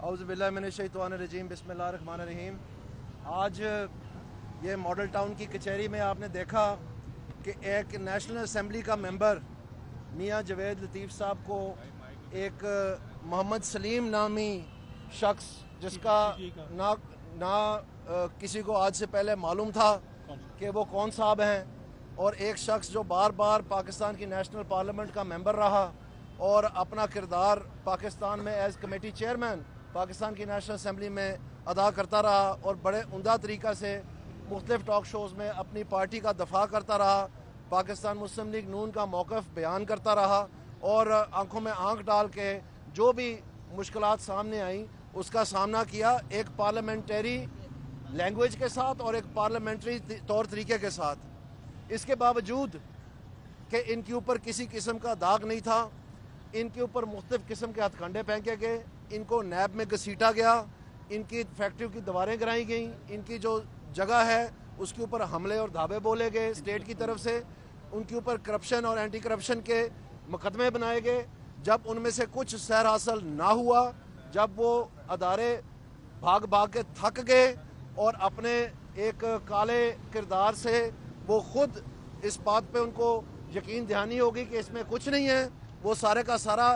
औज़ुबिल्लाहिमिनश्शैतानिर्रजीम बिस्मिल्लाहिर्रहमानिर्रहीम। आज ये मॉडल टाउन की कचहरी में आपने देखा कि एक नेशनल असम्बली का मेंबर मियां जवेद लतीफ़ साहब को एक मोहम्मद सलीम नामी शख्स, जिसका ना किसी को आज से पहले मालूम था कि वो कौन साहब हैं, और एक शख्स जो बार बार पाकिस्तान की नेशनल पार्लियामेंट का मेंबर रहा और अपना किरदार पाकिस्तान में एज कमेटी चेयरमैन पाकिस्तान की नेशनल असम्बली में अदा करता रहा और बड़े उम्दा तरीक़ा से मुख्तलिफ टॉक शोज़ में अपनी पार्टी का दफा करता रहा, पाकिस्तान मुस्लिम लीग नून का मौक़िफ़ बयान करता रहा और आंखों में आंख डाल के जो भी मुश्किलात सामने आई उसका सामना किया, एक पार्लियामेंट्री लैंग्वेज के साथ और एक पार्लियामेंट्री तौर तरीके के साथ। इसके बावजूद कि इनके ऊपर किसी किस्म का दाग नहीं था, इनके ऊपर मुख्तलिफ किस्म के हथकंडे फेंके गए, इनको नैब में घसीटा गया, इनकी फैक्ट्री की दीवारें गिराई गई, इनकी जो जगह है उसके ऊपर हमले और धाबे बोले गए स्टेट की तरफ से, उनके ऊपर करप्शन और एंटी करप्शन के मुकदमे बनाए गए। जब उनमें से कुछ सैर हासिल ना हुआ, जब वो अदारे भाग भाग के थक गए और अपने एक काले किरदार से वो खुद इस बात पे उनको यकीन दहानी होगी कि इसमें कुछ नहीं है, वो सारे का सारा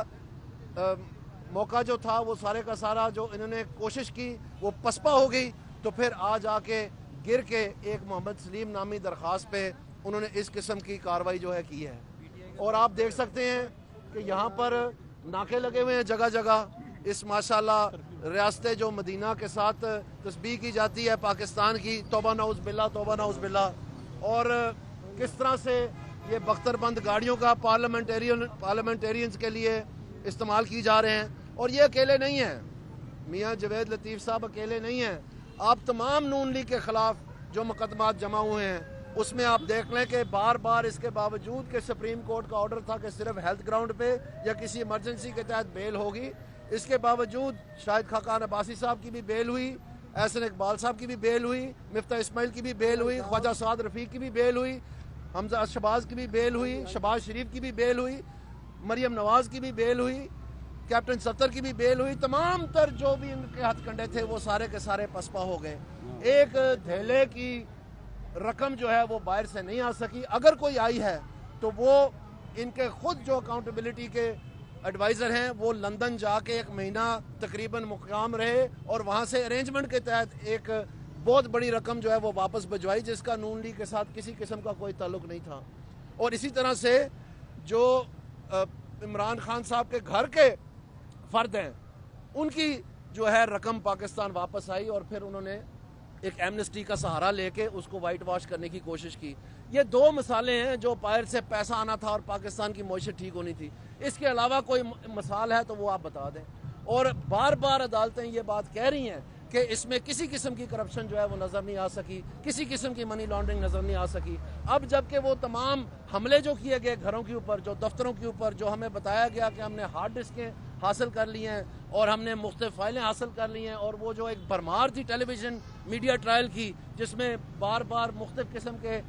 मौका जो था, वो सारे का सारा जो इन्होंने कोशिश की वो पसपा हो गई। तो फिर आज आके गिर के एक मोहम्मद सलीम नामी दरख्वास्त पे उन्होंने इस किस्म की कार्रवाई जो है की है। और आप देख सकते हैं कि यहाँ पर नाके लगे हुए हैं जगह जगह। इस माशाल्लाह रियासत जो मदीना के साथ तस्बीह की जाती है पाकिस्तान की, तौबा नऊज़ बिल्लाह, तौबा नऊज़ बिल्लाह। और किस तरह से ये बख्तरबंद गाड़ियों का पार्लियामेंटेरियंस के लिए इस्तेमाल की जा रहे हैं। और ये अकेले नहीं हैं, मियां जवेद लतीफ़ साहब अकेले नहीं हैं। आप तमाम नून लीग के ख़िलाफ़ जो मुकदमात जमा हुए हैं उसमें आप देख लें कि बार बार इसके बावजूद कि सुप्रीम कोर्ट का ऑर्डर था कि सिर्फ हेल्थ ग्राउंड पे या किसी इमरजेंसी के तहत बेल होगी, इसके बावजूद शाहिद खाकान अब्बासी साहब की भी बेल हुई, एहसन इकबाल साहब की भी बेल हुई, मिफ्ता इस्माइल की भी बेल हुई, ख्वाजा साद रफ़ीक की भी बेल हुई, हमजा शबाज की भी बेल हुई, शबाज शरीफ की भी बेल हुई, मरियम नवाज की भी बेल हुई, कैप्टन सत्तर की भी बेल हुई। तमाम तर जो भी इनके हथकंडे थे वो सारे के सारे पसपा हो गए। एक धेले की रकम जो है वो बाहर से नहीं आ सकी, अगर कोई आई है तो वो इनके खुद जो अकाउंटेबिलिटी के एडवाइज़र हैं वो लंदन जाके एक महीना तकरीबन मुकाम रहे और वहाँ से अरेंजमेंट के तहत एक बहुत बड़ी रकम जो है वो वापस भिजवाई, जिसका नून लीग के साथ किसी किस्म का कोई ताल्लुक नहीं था। और इसी तरह से जो इमरान खान साहब के घर के फर्द हैं उनकी जो है रकम पाकिस्तान वापस आई और फिर उन्होंने एक एमनेस्टी का सहारा लेके उसको वाइट वॉश करने की कोशिश की। ये दो मिसालें हैं जो बाहर से पैसा आना था और पाकिस्तान की मईशत ठीक होनी थी। इसके अलावा कोई मिसाल है तो वो आप बता दें। और बार बार अदालतें ये बात कह रही हैं कि इसमें किसी किस्म की करप्शन जो है वो नज़र नहीं आ सकी, किसी किस्म की मनी लॉन्ड्रिंग नज़र नहीं आ सकी। अब जबकि वो तमाम हमले जो किए गए घरों के ऊपर, जो दफ्तरों के ऊपर, जो हमें बताया गया कि हमने हार्ड डिस्कें हासिल कर ली हैं और हमने मुख्तलिफ फाइलें हासिल कर ली हैं, और वो जो एक भरमार थी टेलीविज़न मीडिया ट्रायल की जिसमें बार बार मुख्तलिफ किस्म के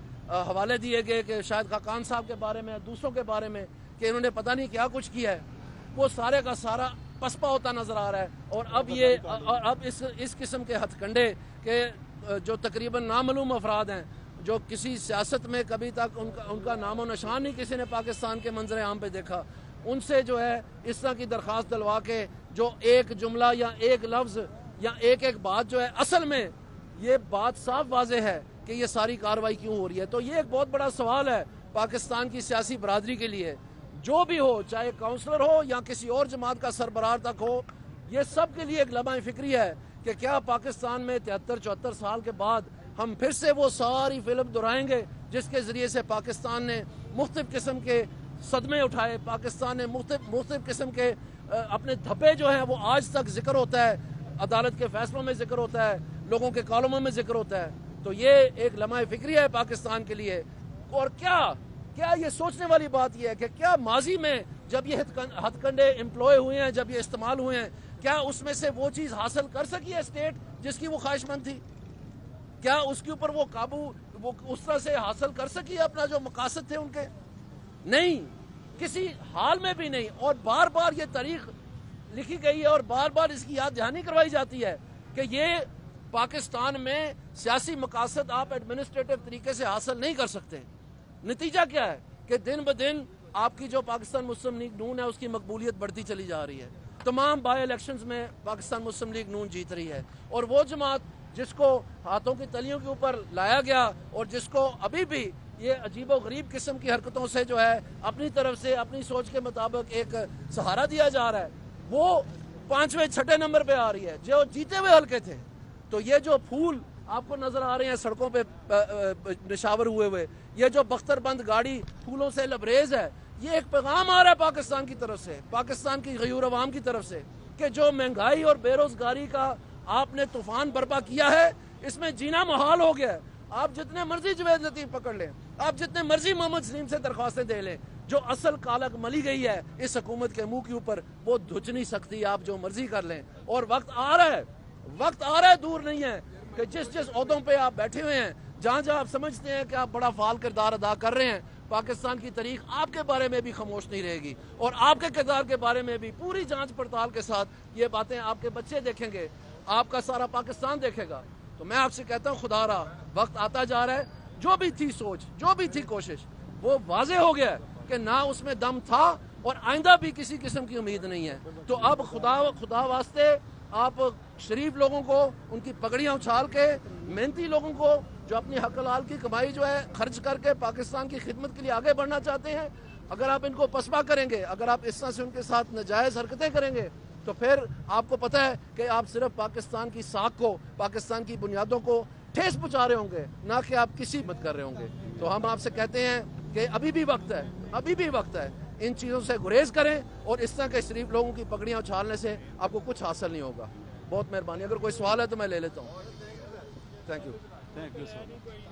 हवाले दिए गए कि शाहिद खाकान साहब के बारे में, दूसरों के बारे में कि इन्होंने पता नहीं क्या कुछ किया है, वो सारे का सारा पसपा होता नजर आ रहा है। और अब इस किस्म के हथकंडे के जो तकरीबन नामालूम अफराद हैं, जो किसी सियासत में कभी तक उनका नामो निशान नहीं किसी ने पाकिस्तान के मंजर आम पे देखा, उनसे जो है इस तरह की दरख्वास्त दिलवा के जो एक जुमला या एक लफ्ज़ या एक बात जो है, असल में ये बात साफ वाज़ेह है कि ये सारी कार्रवाई क्यों हो रही है। तो ये एक बहुत बड़ा सवाल है पाकिस्तान की सियासी बरादरी के लिए, जो भी हो, चाहे काउंसलर हो या किसी और जमात का सरबराह तक हो, ये सब के लिए एक लम्हा फिक्री है कि क्या पाकिस्तान में 73-74 साल के बाद हम फिर से वो सारी फिल्म दोहराएंगे जिसके ज़रिए से पाकिस्तान ने मुख्तलिफ किस्म के सदमे उठाए, पाकिस्तान ने मुख्तलिफ किस्म के अपने धब्बे जो हैं वो आज तक जिक्र होता है, अदालत के फैसलों में जिक्र होता है, लोगों के कॉलमों में जिक्र होता है। तो ये एक लम्हा फिक्री है पाकिस्तान के लिए। और क्या ये सोचने वाली बात यह है कि क्या माजी में जब ये हथकंडे एम्प्लॉय हुए हैं, जब ये इस्तेमाल हुए हैं, क्या उसमें से वो चीज़ हासिल कर सकी है स्टेट जिसकी वो ख्वाहिशमंद थी? क्या उसके ऊपर वो काबू वो उस तरह से हासिल कर सकी अपना जो मकासद थे उनके? नहीं, किसी हाल में भी नहीं। और बार बार ये तारीख लिखी गई है और बार बार इसकी याद दहानी करवाई जाती है कि ये पाकिस्तान में सियासी मकासद आप एडमिनिस्ट्रेटिव तरीके से हासिल नहीं कर सकते। नतीजा क्या है कि दिन ब दिन आपकी जो पाकिस्तान मुस्लिम लीग नून है उसकी मकबूलियत बढ़ती चली जा रही है। तमाम बाई इलेक्शंस में पाकिस्तान मुस्लिम लीग नून जीत रही है और वो जमात जिसको हाथों की तलियों के ऊपर लाया गया और जिसको अभी भी ये अजीब व गरीब किस्म की हरकतों से जो है अपनी तरफ से अपनी सोच के मुताबिक एक सहारा दिया जा रहा है, वो 5वें 6ठे नंबर पे आ रही है जो जीते हुए हल्के थे। तो ये जो फूल आपको नजर आ रहे हैं सड़कों पे निशावर हुए, ये जो बख्तरबंद गाड़ी फूलों से लबरेज है, ये एक पैगाम आ रहा है पाकिस्तान की तरफ से, पाकिस्तान की गयूर अवाम की तरफ से कि जो महंगाई और बेरोजगारी का आपने तूफान बर्पा किया है, इसमें जीना मुहाल हो गया है। आप जितने मर्जी जवेद लतीफ पकड़ लें, आप जितने मर्जी मोहम्मद सलीम से दरख्वास्तें दे लें, जो असल कालक मली गई है इस हुकूमत के मुंह के ऊपर वो धुच नहीं सकती। आप जो मर्जी कर लें और वक्त आ रहा है, दूर नहीं है कि जिस जिस ओहदों पे आप बैठे हुए हैं, जहां जहां आप समझते हैं कि आप बड़ा फाल किरदार अदा कर रहे हैं, पाकिस्तान की तारीख आपके बारे में भी खामोश नहीं रहेगी और आपके किरदार के बारे में भी पूरी जांच पड़ताल के साथ ये बातें आपके बच्चे देखेंगे, आपका सारा पाकिस्तान देखेगा। तो मैं आपसे कहता हूँ खुदारा वक्त आता जा रहा है, जो भी थी सोच, जो भी थी कोशिश, वो वाजे हो गया कि ना उसमें दम था और आइंदा भी किसी किस्म की उम्मीद नहीं है। तो अब खुदा वास्ते आप शरीफ लोगों को, उनकी पगड़ियां उछाल के, मेहनती लोगों को जो अपनी हक हलाल की कमाई जो है खर्च करके पाकिस्तान की खिदमत के लिए आगे बढ़ना चाहते हैं, अगर आप इनको पसपा करेंगे, अगर आप इस तरह से उनके साथ नाजायज हरकतें करेंगे, तो फिर आपको पता है कि आप सिर्फ पाकिस्तान की साख को, पाकिस्तान की बुनियादों को ठेस पहुंचा रहे होंगे, ना कि आप किसी मत कर रहे होंगे। तो हम आपसे कहते हैं कि अभी भी वक्त है, अभी भी वक्त है, इन चीज़ों से गुरेज करें और इस तरह के शरीफ लोगों की पगड़ियां उछालने से आपको कुछ हासिल नहीं होगा। बहुत मेहरबानी। अगर कोई सवाल है तो मैं ले लेता हूँ। Thank you sir.